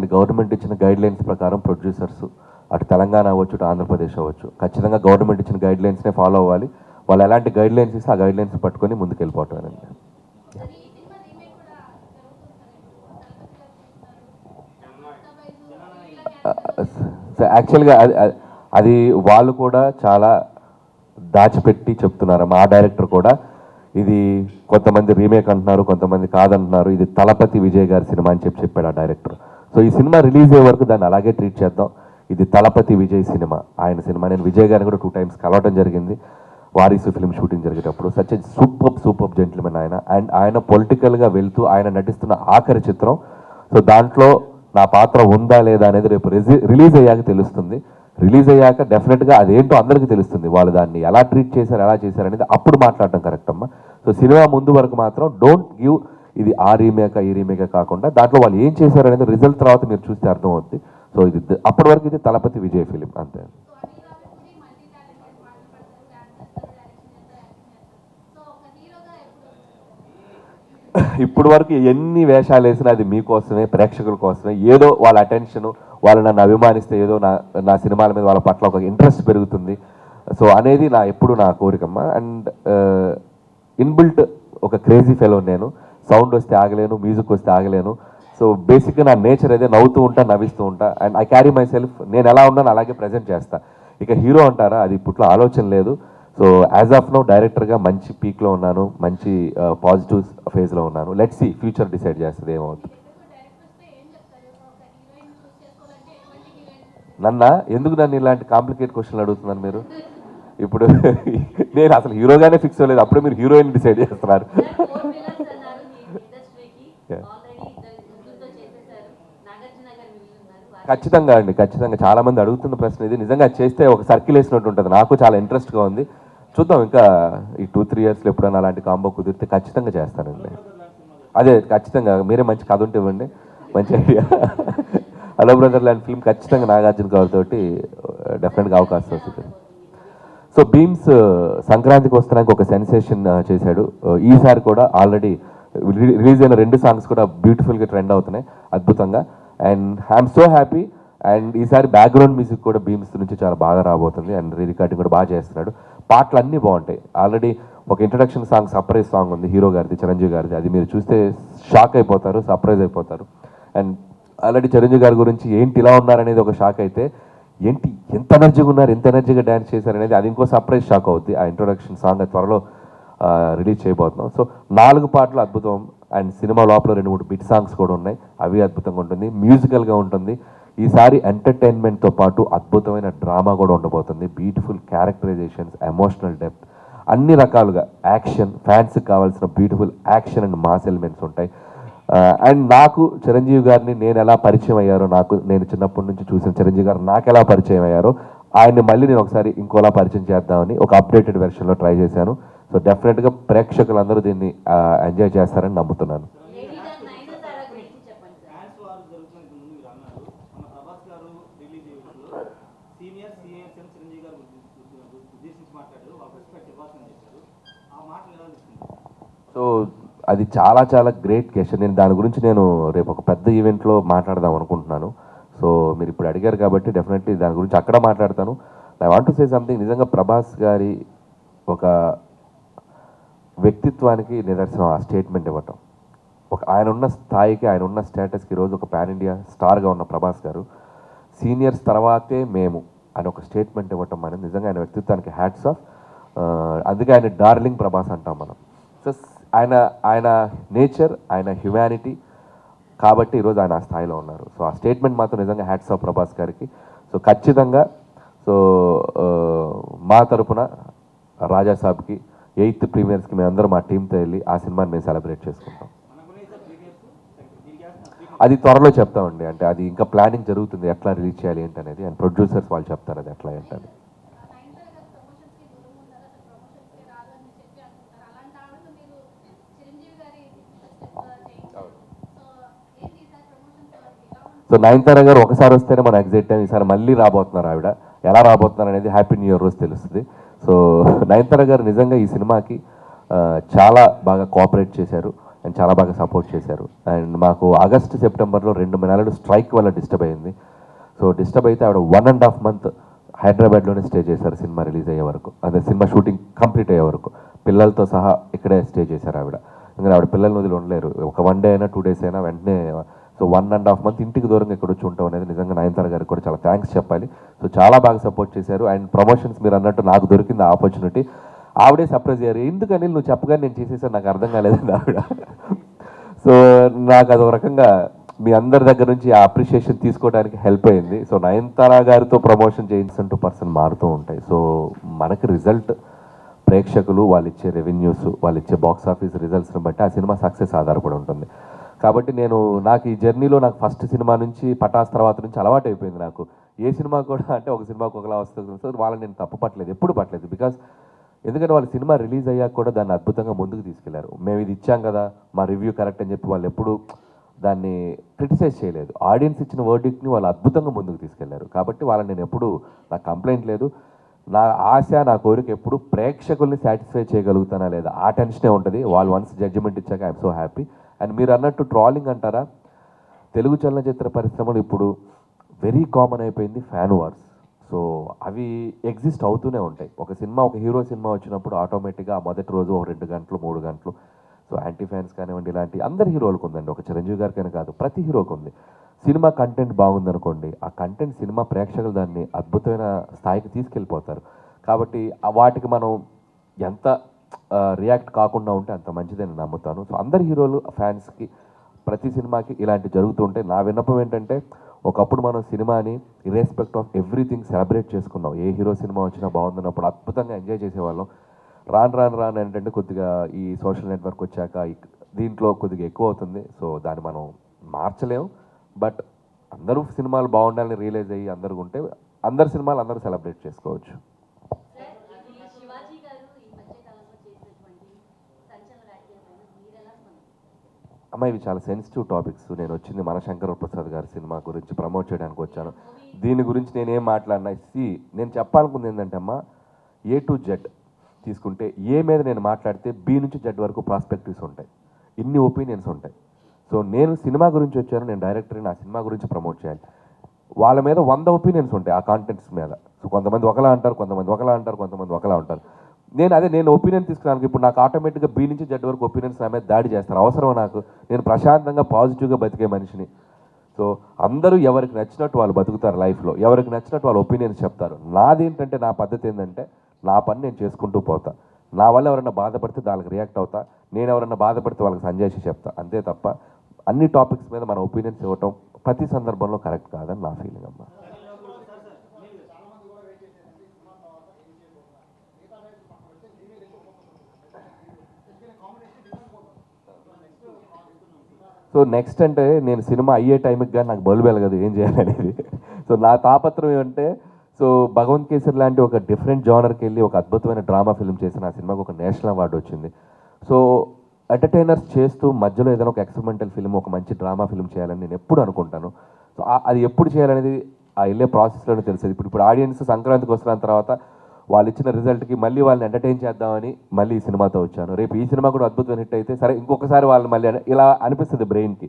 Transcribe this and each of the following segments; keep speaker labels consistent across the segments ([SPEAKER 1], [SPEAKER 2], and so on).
[SPEAKER 1] అండి, గవర్నమెంట్ ఇచ్చిన గైడ్లైన్స్ ప్రకారం ప్రొడ్యూసర్స్ అటు తెలంగాణ అవ్వచ్చు, ఇటు ఆంధ్రప్రదేశ్ అవ్వచ్చు, ఖచ్చితంగా గవర్నమెంట్ ఇచ్చిన గైడ్లైన్స్నే ఫాలో అవ్వాలి. వాళ్ళు ఎలాంటి గైడ్లైన్స్ ఇస్తే ఆ గైడ్లైన్స్ పట్టుకొని ముందుకు వెళ్ళిపోవటమేనండి. సో యాక్చువల్గా అది వాళ్ళు కూడా చాలా దాచిపెట్టి చెప్తున్నారు. మా డైరెక్టర్ కూడా ఇది కొంతమంది రీమేక్ అంటున్నారు, కొంతమంది కాదంటున్నారు, ఇది తలపతి విజయ్ గారి సినిమా అని చెప్పాడు ఆ డైరెక్టర్. సో ఈ సినిమా రిలీజ్ అయ్యే వరకు దాన్ని అలాగే ట్రీట్ చేద్దాం. ఇది తలపతి విజయ్ సినిమా, ఆయన సినిమా. నేను విజయ్ గారిని కూడా 2 times కలవడం జరిగింది వారీసు ఫిల్మ్ షూటింగ్ జరిగేటప్పుడు. సచ్ సూపర్ జెంటిల్మెన్ ఆయన. అండ్ ఆయన పొలిటికల్గా వెళ్తూ ఆయన నటిస్తున్న ఆఖరి చిత్రం. సో దాంట్లో నా పాత్ర ఉందా లేదా అనేది రేపు రిలీజ్ అయ్యాక తెలుస్తుంది. రిలీజ్ అయ్యాక డెఫినెట్గా అదేంటో అందరికీ తెలుస్తుంది. వాళ్ళు దాన్ని ఎలా ట్రీట్ చేశారు, ఎలా చేశారు అనేది అప్పుడు మాట్లాడటం కరెక్ట్ అమ్మా. సో సినిమా ముందు వరకు మాత్రం డోంట్ గివ్ ఇది ఆ రీమేకా ఈ రీమేకా కాకుండా దాంట్లో వాళ్ళు ఏం చేశారు అనేది రిజల్ట్ తర్వాత మీరు చూస్తే అర్థమవుతుంది. సో ఇది అప్పటి వరకు ఇది తలపతి విజయ్ ఫిలిం అంతే. ఇప్పుడు వరకు ఎన్ని వేషాలు వేసినా అది మీకోసమే, ప్రేక్షకుల కోసమే. ఏదో వాళ్ళ అటెన్షను, వాళ్ళు నన్ను అభిమానిస్తే ఏదో నా సినిమాల మీద వాళ్ళ పట్ల ఒక ఇంట్రెస్ట్ పెరుగుతుంది. సో అనేది ఎప్పుడు నా కోరికమ్మ. అండ్ ఇన్బిల్ట్ ఒక క్రేజీ ఫెలో నేను. సౌండ్ వస్తే ఆగలేను, మ్యూజిక్ వస్తే ఆగలేను. సో బేసిక్గా నా నేచర్ అదే, నవ్వుతూ ఉంటా, నవ్విస్తూ ఉంటా. And I carry my self, నేను ఎలా ఉన్నాను అలాగే ప్రజెంట్ చేస్తా. ఇక హీరో అంటారా, అది ఇప్పట్లో ఆలోచన లేదు. సో యాజ్ ఆఫ్ నో డైరెక్టర్గా మంచి పీక్లో ఉన్నాను, మంచి పాజిటివ్ ఫేజ్లో ఉన్నాను. లెట్స్ సీ, ఫ్యూచర్ డిసైడ్ చేస్తుంది ఏమవుతుంది. నన్ను ఇలాంటి కాంప్లికేట్ క్వశ్చన్లు అడుగుతున్నాను మీరు? ఇప్పుడు నేను అసలు హీరోగానే ఫిక్స్ అవ్వలేదు, అప్పుడే మీరు హీరోయిన్ డిసైడ్ చేస్తున్నారు. ఖచ్చితంగా అండి, ఖచ్చితంగా. చాలామంది అడుగుతున్న ప్రశ్న ఇది. నిజంగా చేస్తే ఒక సర్కిల్ వేసినట్టు ఉంటుంది. నాకు చాలా ఇంట్రెస్ట్గా ఉంది. చూద్దాం, ఇంకా ఈ 2-3 yearsలో ఎప్పుడైనా అలాంటి కాంబో కుదిరితే ఖచ్చితంగా చేస్తానండి. అదే ఖచ్చితంగా, మీరే మంచి కథ ఉంటే ఇవ్వండి, మంచి ఐడియా. హలో బ్రదర్ లాంటి ఫిల్మ్ ఖచ్చితంగా నాగార్జున గారితో డెఫినెట్గా అవకాశం వస్తుంది. సో భీమ్స్ సంక్రాంతికి వస్తున్నానికి ఒక సెన్సేషన్ చేశాడు. ఈసారి కూడా ఆల్రెడీ రిలీజ్ అయిన 2 songs కూడా బ్యూటిఫుల్గా ట్రెండ్ అవుతున్నాయి, అద్భుతంగా. And I'm so happy. And ఈసారి బ్యాక్గ్రౌండ్ మ్యూజిక్ కూడా భీమ్స్ నుంచి చాలా బాగా రాబోతుంది. అండ్ రికార్డింగ్ కూడా బాగా చేస్తున్నాడు. పాటలు అన్నీ బాగుంటాయి. ఆల్రెడీ ఒక ఇంట్రడక్షన్ సాంగ్, సర్ప్రైజ్ సాంగ్ ఉంది హీరో గారిది, చిరంజీవి గారిది. అది మీరు చూస్తే షాక్ అయిపోతారు, సర్ప్రైజ్ అయిపోతారు. అండ్ ఆల్రెడీ చిరంజీవి గారి గురించి ఏంటి ఇలా ఉన్నారనేది ఒక షాక్ అయితే, ఏంటి ఎంత ఎనర్జీగా ఉన్నారు, ఎంత ఎనర్జీగా డ్యాన్స్ చేశారనేది అది ఇంకో సర్ప్రైజ్ షాక్ అవుద్ది. ఆ ఇంట్రొడక్షన్ సాంగ్ త్వరలో రిలీజ్ చేయబోతున్నాం. సో 4 పాటలు అద్భుతం. అండ్ సినిమా లోపల 2-3 బిట్ సాంగ్స్ కూడా ఉన్నాయి, అవి అద్భుతంగా ఉంటుంది. మ్యూజికల్గా ఉంటుంది. ఈసారి ఎంటర్టైన్మెంట్తో పాటు అద్భుతమైన డ్రామా కూడా ఉండబోతుంది. బ్యూటిఫుల్ క్యారెక్టరైజేషన్స్, ఎమోషనల్ డెప్త్, అన్ని రకాలుగా యాక్షన్, ఫ్యాన్స్కి కావాల్సిన beautiful action and mass elements ఉంటాయి. అండ్ నాకు చిరంజీవి గారిని నేను ఎలా పరిచయం అయ్యారో, నేను చిన్నప్పటి నుంచి చూసిన చిరంజీవి గారు నాకు ఎలా పరిచయం అయ్యారో, ఆయన్ని మళ్ళీ నేను ఒకసారి ఇంకోలా పరిచయం చేద్దామని ఒక అప్డేటెడ్ వెర్షన్లో ట్రై చేశాను. సో డెఫినెట్గా ప్రేక్షకులందరూ దీన్ని ఎంజాయ్ చేస్తారని నమ్ముతున్నాను. సో అది చాలా చాలా గ్రేట్ క్వశ్చన్. దాని గురించి రేపు ఒక పెద్ద ఈవెంట్లో మాట్లాడదాం అనుకుంటున్నాను. సో మీరు ఇప్పుడు అడిగారు కాబట్టి డెఫినెట్లీ దాని గురించి అక్కడ మాట్లాడతాను. I want to say something. నిజంగా ప్రభాస్ గారి ఒక వ్యక్తిత్వానికి నిదర్శనం ఆ స్టేట్మెంట్ ఇవ్వటం. ఆయన ఉన్న స్థాయికి, ఆయన ఉన్న స్టేటస్కి ఈరోజు ఒక పాన్ ఇండియా స్టార్గా ఉన్న ప్రభాస్ గారు సీనియర్స్ తర్వాతే మేము అని ఒక స్టేట్మెంట్ ఇవ్వటం అనేది నిజంగా ఆయన వ్యక్తిత్వానికి హ్యాట్స్ ఆఫ్. అందుకే ఆయన డార్లింగ్ ప్రభాస్ అంటాం మనం. సో ఆయన నేచర్, ఆయన హ్యుమానిటీ కాబట్టి ఈరోజు ఆయన ఆ స్థాయిలో ఉన్నారు. సో ఆ స్టేట్మెంట్ మాత్రం నిజంగా హ్యాట్స్ ఆఫ్ ప్రభాస్ గారికి. సో ఖచ్చితంగా మా తరపున రాజాసాబ్కి 8th ప్రీమియర్స్కి మేమందరం మా టీంతో వెళ్ళి ఆ సినిమాని మేము సెలబ్రేట్ చేసుకుంటాం. అది త్వరలో చెప్తామండి. అంటే అది ఇంకా ప్లానింగ్ జరుగుతుంది, ఎట్లా రిలీజ్ చేయాలి ఏంటి అనేది. అండ్ ప్రొడ్యూసర్స్ వాళ్ళు చెప్తారు అది ఎట్లా ఏంటని. సో నయనతార గారు ఒకసారి వస్తేనే మనం ఎగ్జైట్ టైం. ఈసారి మళ్ళీ రాబోతున్నారు ఆవిడ. ఎలా రాబోతున్నారు అనేది హ్యాపీ న్యూ ఇయర్ రోజు తెలుస్తుంది. సో నయనతార గారు నిజంగా ఈ సినిమాకి చాలా బాగా కోఆపరేట్ చేశారు. అండ్ చాలా బాగా సపోర్ట్ చేశారు. అండ్ మాకు ఆగస్ట్ సెప్టెంబర్లో 2 నెలలు స్ట్రైక్ వల్ల డిస్టర్బ్ అయింది. సో డిస్టర్బ్ అయితే ఆవిడ 1.5 month హైదరాబాద్లోనే స్టే చేశారు సినిమా రిలీజ్ అయ్యే వరకు, అదే సినిమా షూటింగ్ కంప్లీట్ అయ్యే వరకు పిల్లలతో సహా ఇక్కడే స్టే చేశారు ఆవిడ. ఎందుకంటే ఆవిడ పిల్లల్ని వదిలి ఉండలేరు, ఒక 1 day అయినా 2 days అయినా వెంటనే. సో 1.5 month ఇంటికి దూరంగా ఇక్కడ వచ్చి ఉంటాం అనేది నిజంగా నయనతార గారికి కూడా చాలా థ్యాంక్స్ చెప్పాలి. సో చాలా బాగా సపోర్ట్ చేశారు. అండ్ ప్రమోషన్స్ మీరు అన్నట్టు నాకు దొరికింది ఆపర్చునిటీ. ఆవిడే సర్ప్రైజ్ అయ్యారు, ఎందుకని నువ్వు చెప్పగానే నేను చేసేసాను, నాకు అర్థం కాలేదండి ఆవిడ. సో నాకు అదొక రకంగా మీ అందరి దగ్గర నుంచి ఆ అప్రిషియేషన్ తీసుకోవడానికి హెల్ప్ అయింది. సో నయనతార గారితో ప్రమోషన్ చేయించంటూ పర్సన్ మారుతూ ఉంటాయి. సో మనకి రిజల్ట్ ప్రేక్షకులు వాళ్ళు ఇచ్చే రెవెన్యూస్, వాళ్ళు ఇచ్చే బాక్స్ ఆఫీస్ రిజల్ట్స్ని బట్టి ఆ సినిమా సక్సెస్ ఆధారపడి ఉంటుంది. కాబట్టి నాకు ఈ జర్నీలో నాకు ఫస్ట్ సినిమా నుంచి పటాస్ తర్వాత నుంచి అలవాటు అయిపోయింది. నాకు ఏ సినిమా కూడా అంటే ఒక సినిమాకి ఒకలా వస్తుంది. సో వాళ్ళని నేను తప్పు పట్టలేదు, ఎప్పుడు పట్టలేదు. బికాస్ ఎందుకంటే వాళ్ళు సినిమా రిలీజ్ అయ్యాక కూడా దాన్ని అద్భుతంగా ముందుకు తీసుకెళ్లారు. మేము ఇది ఇచ్చాం కదా, మా రివ్యూ కరెక్ట్ అని చెప్పి వాళ్ళు ఎప్పుడు దాన్ని క్రిటిసైజ్ చేయలేదు. ఆడియన్స్ ఇచ్చిన వర్డిక్ట్ని వాళ్ళు అద్భుతంగా ముందుకు తీసుకెళ్లారు. కాబట్టి వాళ్ళని నేను ఎప్పుడు, నాకు కంప్లైంట్ లేదు. నా ఆశ, నా కోరిక ఎప్పుడు ప్రేక్షకుల్ని సాటిస్ఫై చేయగలుగుతానా లేదా ఆ టెన్షనే ఉంటుంది. వాళ్ళు వన్స్ జడ్జిమెంట్ ఇచ్చాక ఐఎమ్ సో హ్యాపీ. అండ్ మీరు అన్నట్టు ట్రాలింగ్ అంటారా, తెలుగు చలనచిత్ర పరిశ్రమలు ఇప్పుడు వెరీ కామన్ అయిపోయింది ఫ్యాన్ వార్స్. సో అవి ఎగ్జిస్ట్ అవుతూనే ఉంటాయి. ఒక సినిమా, ఒక హీరో సినిమా వచ్చినప్పుడు ఆటోమేటిక్గా మొదటి రోజు ఒక 2 గంటలు 3 గంటలు సో యాంటీ ఫ్యాన్స్ కానివ్వండి, ఇలాంటి అందరి హీరోలకు ఉందండి, ఒక చిరంజీవి గారికైనా కాదు, ప్రతి హీరోకి ఉంది. సినిమా కంటెంట్ బాగుందనుకోండి, ఆ కంటెంట్ సినిమా ప్రేక్షకులు దాన్ని అద్భుతమైన స్థాయికి తీసుకెళ్ళిపోతారు. కాబట్టి వాటికి మనం ఎంత రియాక్ట్ కాకుండా ఉంటే అంత మంచిదని నమ్ముతాను. సో అందరి హీరోలు ఫ్యాన్స్కి ప్రతి సినిమాకి ఇలాంటి జరుగుతుంటే నా విన్నపం ఏంటంటే, ఒకప్పుడు మనం సినిమాని ఇర్రెస్పెక్ట్ ఆఫ్ ఎవ్రీథింగ్ సెలబ్రేట్ చేసుకున్నాం. ఏ హీరో సినిమా వచ్చినా బాగుందన్నప్పుడు అద్భుతంగా ఎంజాయ్ చేసేవాళ్ళం. రాను ఏంటంటే కొద్దిగా ఈ సోషల్ నెట్వర్క్ వచ్చాక దీంట్లో కొద్దిగా ఎక్కువ అవుతుంది. సో దాన్ని మనం మార్చలేము. బట్ అందరూ సినిమాలు బాగుండాలని రియలైజ్ అయ్యి అందరూ ఉంటే అందరు సినిమాలు అందరూ సెలబ్రేట్ చేసుకోవచ్చు. అమ్మ ఇవి చాలా సెన్సిటివ్ టాపిక్స్. నేను వచ్చింది మన శంకర ప్రసాద్ గారి సినిమా గురించి ప్రమోట్ చేయడానికి వచ్చాను. దీని గురించి నేనేం మాట్లాడినా నేను చెప్పాలనుకుంది ఏంటంటే అమ్మ, A to Z తీసుకుంటే ఏ మీద నేను మాట్లాడితే B నుంచి Z వరకు ప్రాస్పెక్టివ్స్ ఉంటాయి, ఇన్ని ఒపీనియన్స్ ఉంటాయి. సో నేను సినిమా గురించి వచ్చాను, నేను డైరెక్టర్ని, నా సినిమా గురించి ప్రమోట్ చేయాలి. వాళ్ళ మీద 100 ఒపీనియన్స్ ఉంటాయి ఆ కాంటెంట్స్ మీద. సో కొంతమంది ఒకలా అంటారు, కొంతమంది ఒకలా అంటారు, కొంతమంది ఒకలా ఉంటారు. నేను ఒపీనియన్ తీసుకున్నాను. ఇప్పుడు నాకు ఆటోమేటిక్గా B నుంచి Z వరకు ఒపీనియన్స్ నా మీద దాడి చేస్తారు. అవసరం నాకు? నేను ప్రశాంతంగా పాజిటివ్గా బతికే మనిషిని. సో అందరూ ఎవరికి నచ్చినట్టు వాళ్ళు బతుకుతారు లైఫ్లో, ఎవరికి నచ్చినట్టు వాళ్ళు ఒపీనియన్స్ చెప్తారు. నాదేంటంటే నా పద్ధతి ఏంటంటే, నా పని నేను చేసుకుంటూ పోతా. నా వల్ల ఎవరైనా బాధపడితే దానికి రియాక్ట్ అవుతా, నేను ఎవరైనా బాధపడితే వాళ్ళకి సంజాయిషి చెప్తా, అంతే తప్ప అన్ని టాపిక్స్ మీద మన ఒపీనియన్స్ ఇవ్వటం ప్రతి సందర్భంలో కరెక్ట్ కాదని నా ఫీలింగ్ అమ్మా. సో నెక్స్ట్ అంటే నేను సినిమా అయ్యే టైంకి కానీ నాకు బల్బు వెలగదు ఏం చేయాలనేది. సో నా తాపత్రం ఏమంటే, సో భగవంత్ కేసరి లాంటి ఒక డిఫరెంట్ జానర్కి వెళ్ళి ఒక అద్భుతమైన డ్రామా ఫిల్మ్ చేసిన ఆ సినిమాకి ఒక నేషనల్ అవార్డు వచ్చింది. సో ఎంటర్టైనర్స్ చేస్తూ మధ్యలో ఏదైనా ఒక ఎక్స్పెరిమెంటల్ ఫిల్మ్, ఒక మంచి డ్రామా ఫిల్మ్ చేయాలని నేను ఎప్పుడు అనుకుంటాను. సో అది ఎప్పుడు చేయాలనేది ఆ వెళ్ళే ప్రాసెస్లోనే తెలుస్తుంది. ఇప్పుడు ఆడియన్స్ సంక్రాంతికి వస్తున్న తర్వాత వాళ్ళు ఇచ్చిన రిజల్ట్కి మళ్ళీ వాళ్ళని ఎంటర్టైన్ చేద్దామని మళ్ళీ ఈ సినిమాతో వచ్చాను. రేపు ఈ సినిమా కూడా అద్భుతమైన హిట్ అయితే సరే ఇంకొకసారి వాళ్ళు మళ్ళీ ఇలా అనిపిస్తుంది బ్రెయిన్కి.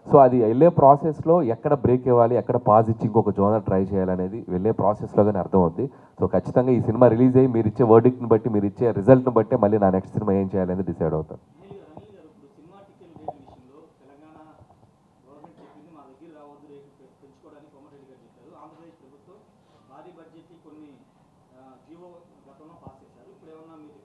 [SPEAKER 1] సో అది వెళ్ళే ప్రాసెస్లో ఎక్కడ బ్రేక్ ఇవ్వాలి, ఎక్కడ పాజ్ ఇచ్చి ఇంకొక జోనర్ ట్రై చేయాలనేది వెళ్ళే ప్రాసెస్లోగానే అర్థమవుద్ది. సో ఖచ్చితంగా ఈ సినిమా రిలీజ్ అయ్యి మీరు ఇచ్చే వర్డిక్ట్ని బట్టి, మీరు ఇచ్చే రిజల్ట్ని బట్టి మళ్ళీ నా నెక్స్ట్ సినిమా ఏం చేయాలనేది డిసైడ్ అవుతాను.
[SPEAKER 2] భారీ బడ్జెట్ కొన్ని జీవో